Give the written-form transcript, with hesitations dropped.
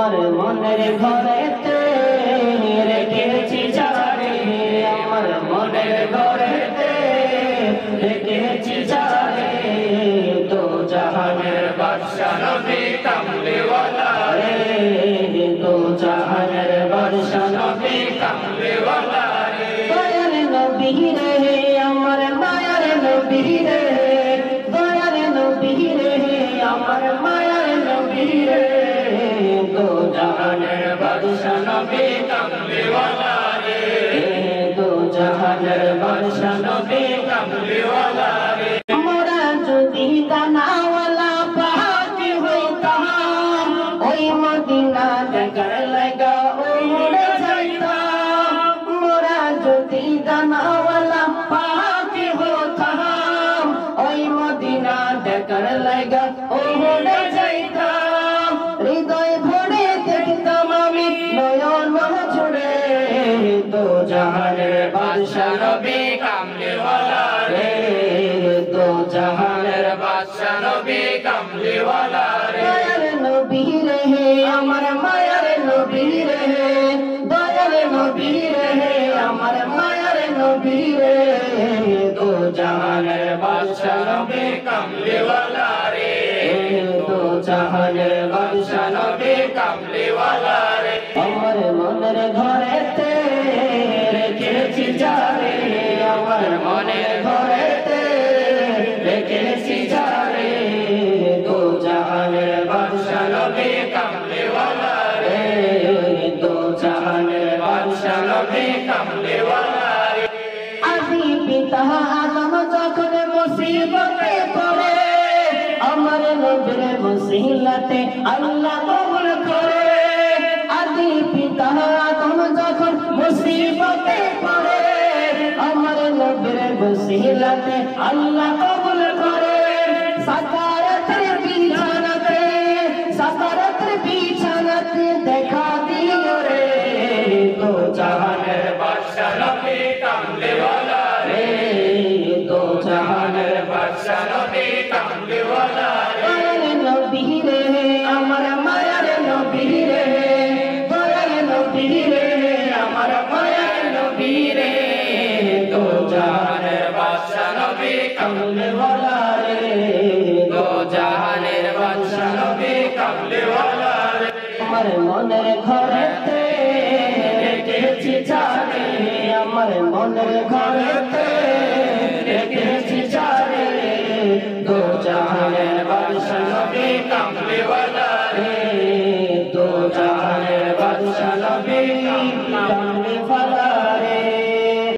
আমার মনের ঘরেতে রেখেছি যারে, আমার মনের ঘরেতে রেখেছি যারে, দো জাহানের বাদশা নবী কামলিওয়ালা রে, দো জাহানের বাদশা নবী কামলিওয়ালা রে। দয়ার নবী রে আমার মায়ার নবী রে, দয়ার নবী রে আমার মায়ার নবী রে, দো জাহানের বাদশা নবী কামলিওয়ালা রে, দো জাহানের বাদশা নবী কামলিওয়ালা রে। মোরা যদি দানাওয়ালা পাখি হইতাম, ওই মদিনা দেখার লাগা উড়ে যাইতাম। মোরা যদি দানাওয়ালা পাখি হইতাম, ওই মদিনা দেখার লাগা উড়ে যাইতাম। হৃদয় ভরে দেখতাম আমি নয়ন জুড়ে, দো জাহানের বাদশা নবী কামলিওয়ালা রে, দো জাহানের বাদশা নবী কামলিওয়ালা রে। দয়ার নবী রে আমার মায়ার নবী রে, দয়ার নবী রে আমার মায়ার নবী রে, দো জাহানের বাদশা নবী কামলিওয়ালা রে, দো জাহানের বাদশা নবী কামলিওয়ালা রে। আমার মনের ঘরেতে রেখেছি যারে, আমার মনের ঘরেতে রেখেছি যারে, দো জাহানের বাদশা নবী কামলিওয়ালা রে, দো জাহানের বাদশা নবী কামলিওয়ালা রে। আদি পিতা আদম যখন মুসিবতে পড়ে, আমার নবীর ওসিলাতে আল্লাহ কবুল করে। আদি পিতা আদম যখন মুসিবতে পড়ে, আমার নবীর ওসিলাতে আল্লাহ কবুল করে। সাকারাতের বিছানাতে, সাকারাতের বিছানাতে দেখা দিও রে, দো জাহানের বাদশা নবী কামলিওয়ালা রে, দো জাহানের বাদশা নবী কামলিওয়ালা রে। দয়ার নবী রে আমার মায়ার নবী রে, দয়ার নবী রে আমার মায়ার নবী রে, দো জাহানের বাদশা নবী কামলিওয়ালা রে, দো জাহানের বাদশা নবী কামলিওয়ালা রে। আমার মনের ঘরেতে রেখেছি যারে, আমার মনের ঘরেতে রেখেছি যারে, দো জাহানের বাদশা নবী কামলিওয়ালা রে, দো জাহানের বাদশা নবী কামলিওয়ালা।